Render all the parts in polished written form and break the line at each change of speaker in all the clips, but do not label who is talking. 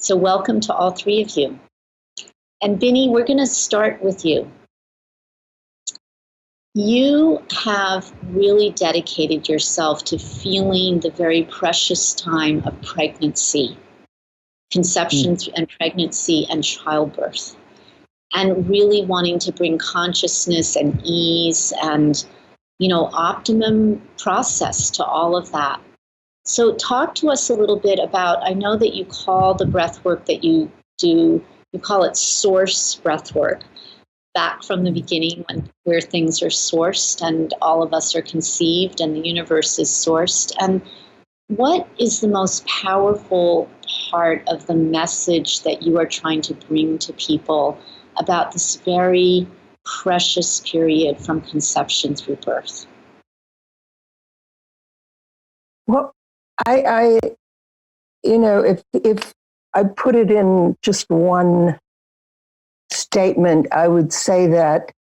So welcome to all three of you. And Binnie, we're going to start with you. You have really dedicated yourself to feeling the very precious time of pregnancy, conception and pregnancy and childbirth, and really wanting to bring consciousness and ease and, optimum process to all of that. So talk to us a little bit about, I know that you call the breath work that you do, you call it source breath work, back from the beginning where things are sourced and all of us are conceived and the universe is sourced. And what is the most powerful part of the message that you are trying to bring to people about this very precious period from conception through birth?
Well, if I put it in just one statement, I would say that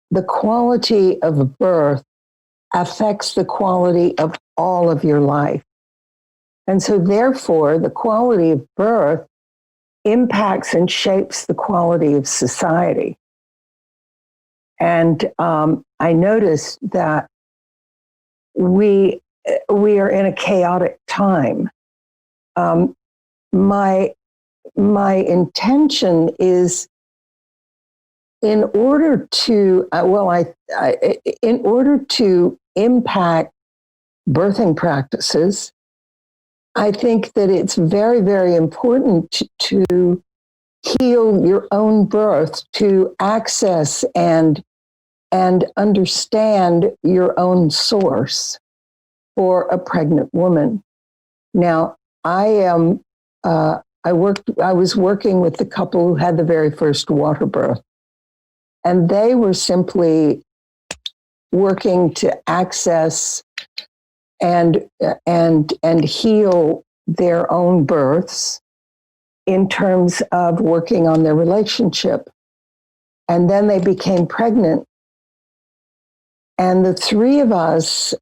the quality of birth affects the quality of all of your life. And so therefore, the quality of birth impacts and shapes the quality of society. And I noticed that we are in a chaotic time. My intention is, in order to in order to impact birthing practices, I think that it's very, very important to heal your own birth, to access and understand your own source for a pregnant woman. Now, I was working with the couple who had the very first water birth, and they were simply working to access and heal their own births in terms of working on their relationship. And then they became pregnant. And the three of us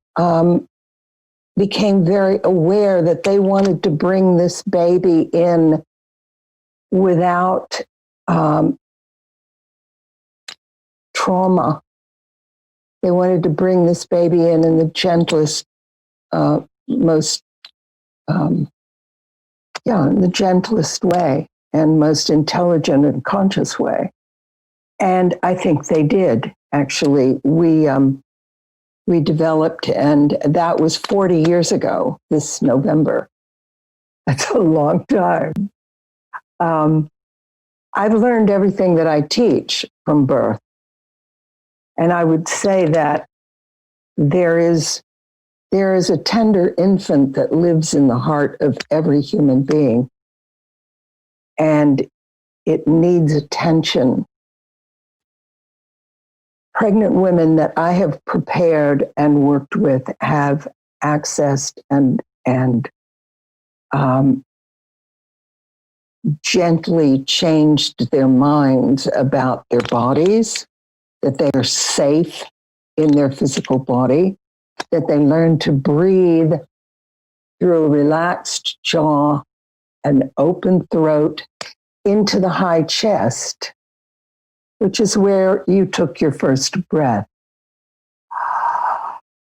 became very aware that they wanted to bring this baby in without trauma. They wanted to bring this baby in the gentlest, in the gentlest way and most intelligent and conscious way. And I think they did. Actually, we developed, and that was 40 years ago this November. That's a long time. I've learned everything that I teach from birth. And I would say that there is a tender infant that lives in the heart of every human being. And it needs attention. Pregnant women that I have prepared and worked with have accessed and gently changed their minds about their bodies, that they are safe in their physical body, that they learn to breathe through a relaxed jaw, an open throat, into the high chest, which is where you took your first breath.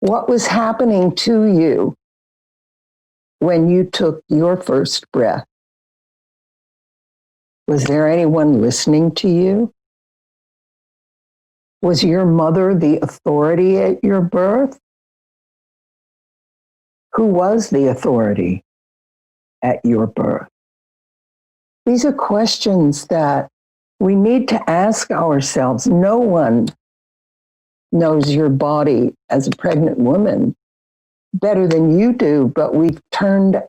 What was happening to you when you took your first breath? Was there anyone listening to you? Was your mother the authority at your birth? Who was the authority at your birth? These are questions that we need to ask ourselves. No one knows your body as a pregnant woman better than you do, but we've turned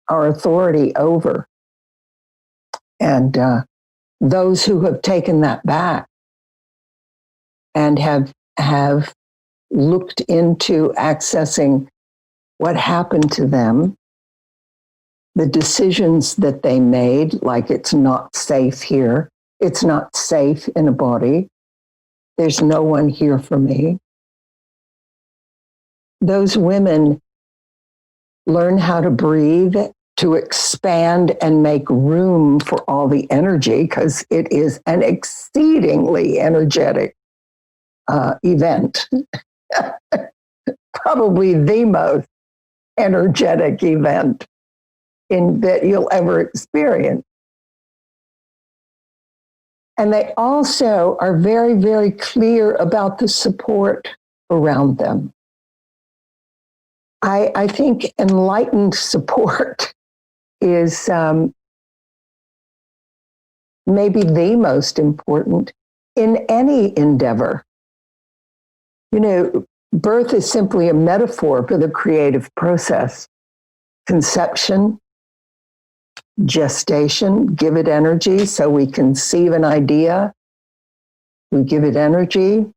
our authority over. And those who have taken that back and have looked into accessing what happened to them, the decisions that they made, like it's not safe here, it's not safe in a body, there's no one here for me. Those women learn how to breathe to expand and make room for all the energy, because it is an exceedingly energetic event. Probably the most energetic event that you'll ever experience. And they also are very, very clear about the support around them. I think enlightened support is maybe the most important in any endeavor. You know, birth is simply a metaphor for the creative process. Conception, gestation, give it energy. So we conceive an idea, we give it energy,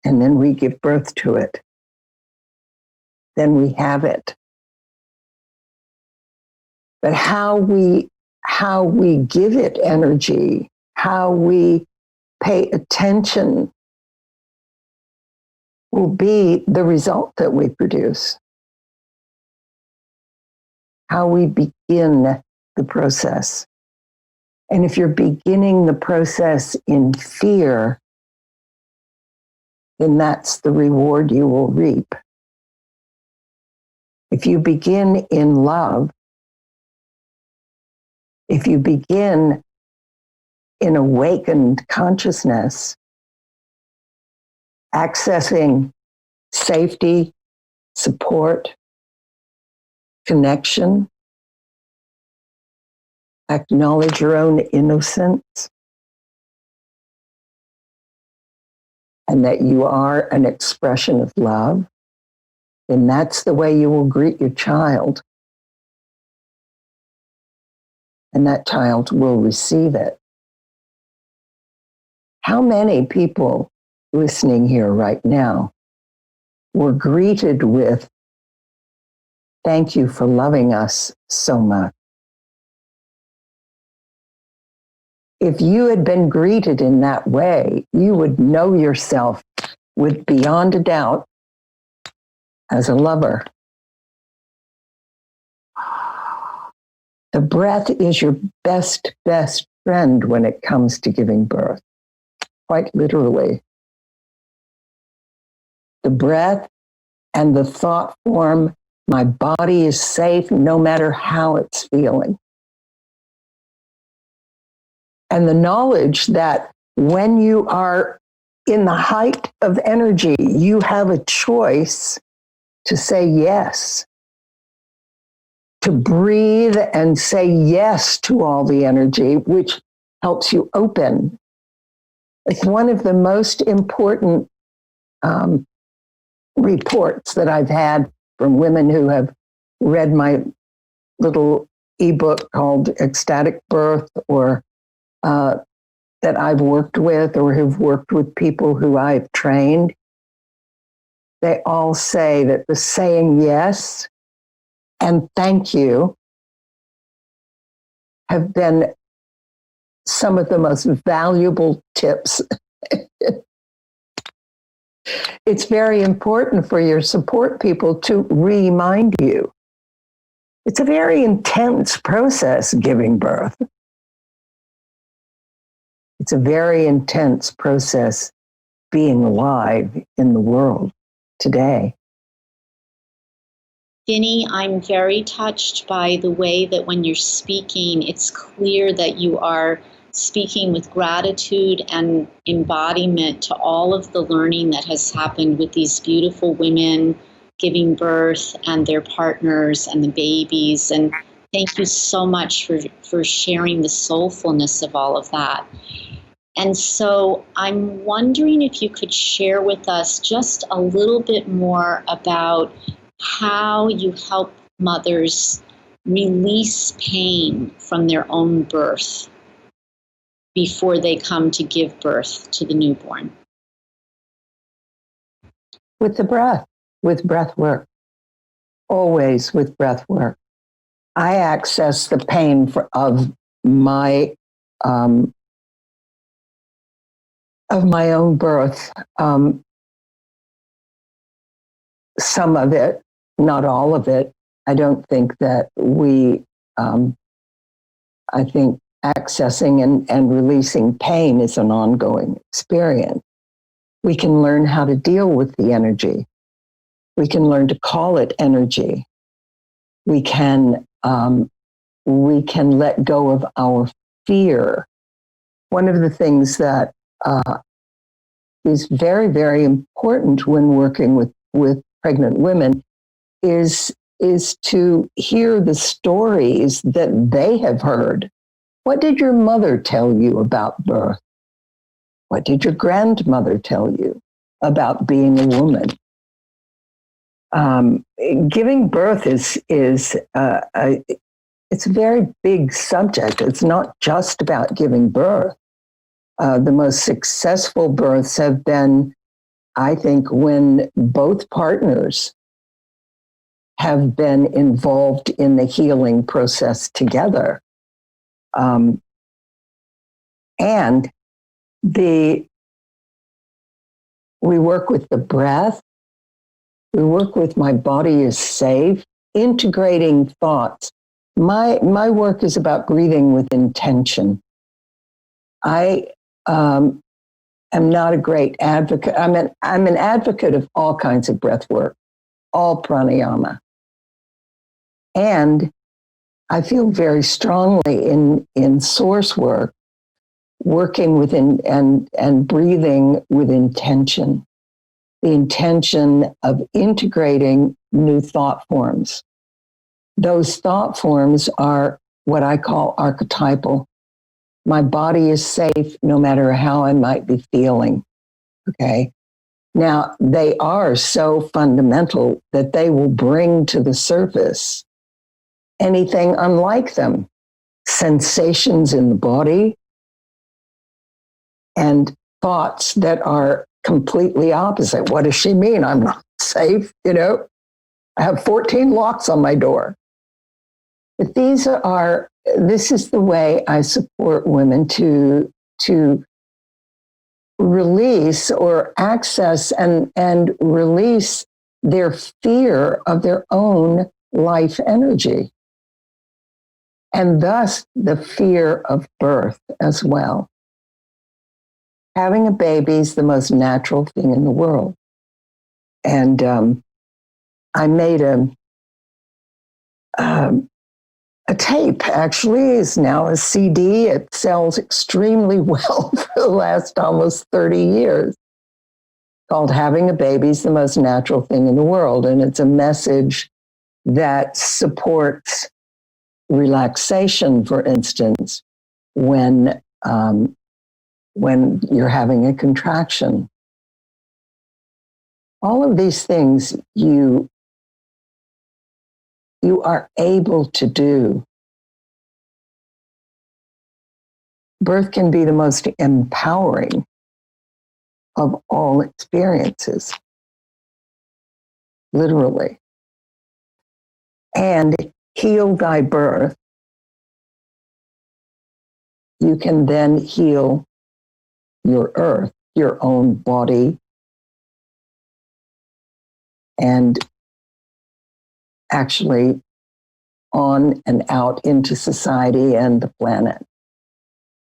and then we give birth to it. Then we have it. But how we give it energy, how we pay attention, will be the result that we produce. How we begin the process. And if you're beginning the process in fear, then that's the reward you will reap. If you begin in love, if you begin in awakened consciousness, accessing safety, support, connection, acknowledge your own innocence, and that you are an expression of love, then that's the way you will greet your child. And that child will receive it. How many people listening here right now were greeted with, "Thank you for loving us so much"? If you had been greeted in that way, you would know yourself with beyond a doubt as a lover. The breath is your best friend when it comes to giving birth, quite literally. The breath and the thought form, my body is safe no matter how it's feeling. And the knowledge that when you are in the height of energy, you have a choice to say yes, to breathe and say yes to all the energy, which helps you open. It's one of the most important reports that I've had from women who have read my little ebook called Ecstatic Burst, or that I've worked with or have worked with people who I've trained. They all say that the saying yes and thank you have been some of the most valuable tips. It's very important for your support people to remind you. It's a very intense process, giving birth. It's a very intense process being alive in the world today.
Binnie, I'm very touched by the way that when you're speaking, it's clear that you are speaking with gratitude and embodiment to all of the learning that has happened with these beautiful women giving birth and their partners and the babies. And thank you so much for sharing the soulfulness of all of that. And so I'm wondering if you could share with us just a little bit more about how you help mothers release pain from their own birth before they come to give birth to the newborn.
With the breath, with breath work, always with breath work. I access the pain of my own birth. Some of it, not all of it, I don't think that I think accessing and releasing pain is an ongoing experience. We can learn how to deal with the energy. We can learn to call it energy. We can let go of our fear. One of the things that is very, very important when working with pregnant women is to hear the stories that they have heard. What did your mother tell you about birth? What did your grandmother tell you about being a woman? Giving birth is it's a very big subject. It's not just about giving birth. The most successful births have been, I think, when both partners have been involved in the healing process together. And we work with the breath. We work with my body is safe, integrating thoughts. My work is about breathing with intention. I am not a great advocate. I'm an advocate of all kinds of breath work, all pranayama. And I feel very strongly in source work, working within and breathing with intention, the intention of integrating new thought forms. Those thought forms are what I call archetypal. My body is safe no matter how I might be feeling. Okay. Now, they are so fundamental that they will bring to the surface anything unlike them, sensations in the body, and thoughts that are completely opposite. What does she mean? I'm not safe, I have 14 locks on my door. But this is the way I support women to release or access and release their fear of their own life energy. And thus the fear of birth as well. Having a baby is the most natural thing in the world. And I made a tape, actually, is now a CD. It sells extremely well for the last almost 30 years, called Having a Baby is the Most Natural Thing in the World. And it's a message that supports relaxation, for instance, when you're having a contraction. All of these things you are able to do. Birth can be the most empowering of all experiences, literally. And heal thy birth. You can then heal your earth, your own body, and actually on and out into society and the planet.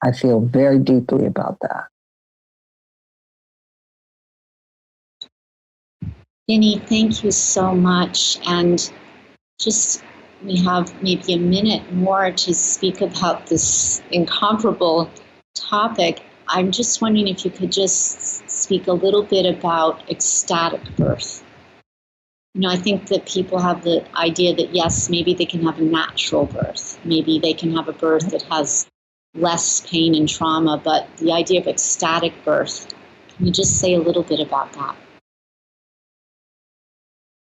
I feel very deeply about that.
Binnie, thank you so much. And we have maybe a minute more to speak about this incomparable topic. I'm just wondering if you could just speak a little bit about ecstatic birth. I think that people have the idea that, yes, maybe they can have a natural birth. Maybe they can have a birth that has less pain and trauma, but the idea of ecstatic birth, can you just say a little bit about that?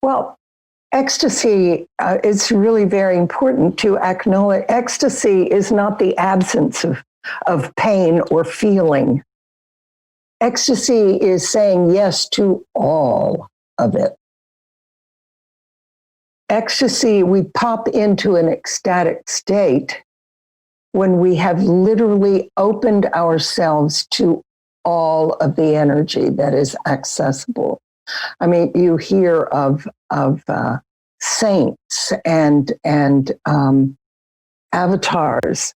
Well, ecstasy is really very important to acknowledge. Ecstasy is not the absence of pain or feeling. Ecstasy is saying yes to all of it. Ecstasy, we pop into an ecstatic state when we have literally opened ourselves to all of the energy that is accessible. I mean, you hear of saints and avatars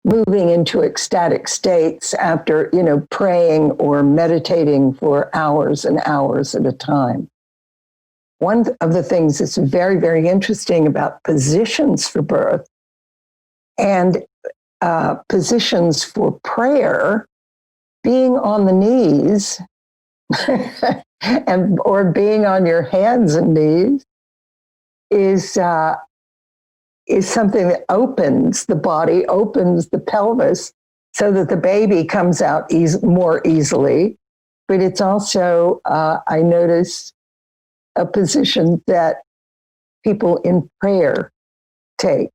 moving into ecstatic states after, praying or meditating for hours and hours at a time. One of the things that's very, very interesting about positions for birth and positions for prayer, being on the knees or being on your hands and knees is something that opens the body, opens the pelvis so that the baby comes out more easily. But it's also, I notice, a position that people in prayer take.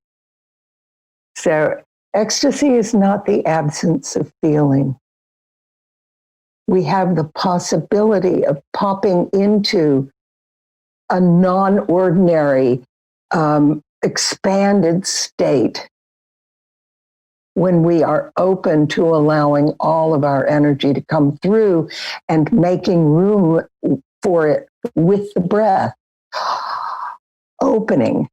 So ecstasy is not the absence of feeling. We have the possibility of popping into a non-ordinary, expanded state when we are open to allowing all of our energy to come through and making room for it with the breath, opening.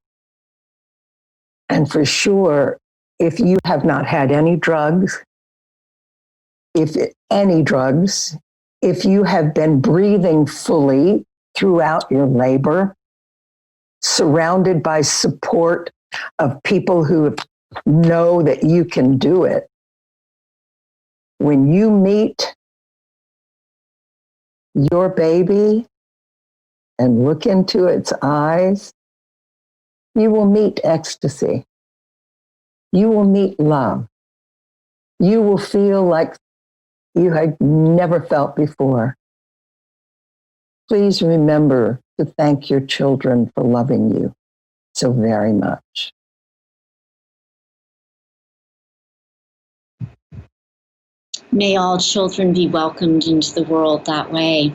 And for sure, if you have not had any drugs, if you have been breathing fully throughout your labor, surrounded by support of people who know that you can do it, when you meet your baby and look into its eyes, you will meet ecstasy. You will meet love. You will feel like you had never felt before. Please remember to thank your children for loving you so very much.
May all children be welcomed into the world that way.